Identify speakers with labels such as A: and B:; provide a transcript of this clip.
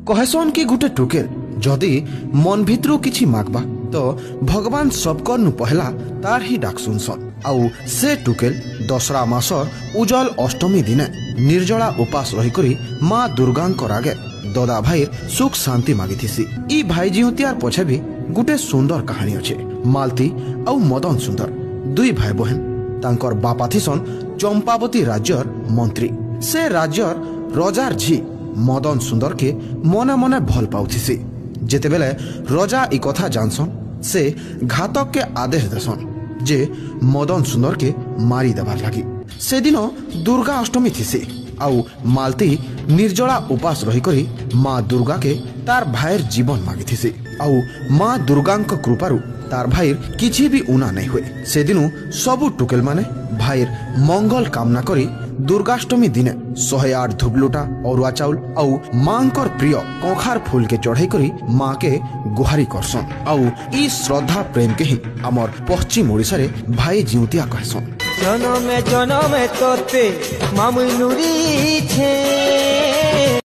A: कहेसन कि गुटे टुकेल जदि मन भितरू किछि मागबा तो भगवान सबकनु पहला तार ही डाक सुनसन। आउ से टुकेल दशरा मासर उजल अष्टमी दिने निर्जला उपास रही करी माँ दुर्गांकर आगे ददा भाई सुख शांति मागिथिसी। ई भाई जिउतियार पछे भी गुटे सुंदर कहानी अच्छे। मालती आउ मदन सुंदर दुई भाई बहन तांकर बापा थिसन चंपावती राज्यर मंत्री। से राज्यर रजार झी मदन सुंदर के मने मने भल पाउथिसी। जेतेबेले रजा ई कथा जानसन से घातक के आदेश देसन जे मदन सुंदर के मारी देबार लागी। से दिन दुर्गा अष्टमी थिसी आउ मालती निर्जला उपास रही करी माँ दुर्गा के तार भाईर जीवन मागिथिसी। आउ माँ दुर्गांक कृपारू तार भाईर किछि भी उना नहीं हुए। से दिनु सबु टुकेल माने भाईर मंगल कामना करी दुर्गाष्टमी दिने 108 धुबलुटा अरुआ चाउल आउ मांकर प्रिय कखार फूल के चढ़ाई करी माँ के गुहारी करसन। आउ ई श्रद्धा प्रेम के ही आमर पश्चिम ओडिशा रे भाई जिउतिया कहसन।
B: जनमे जनमे तोते मामुनुरी छे।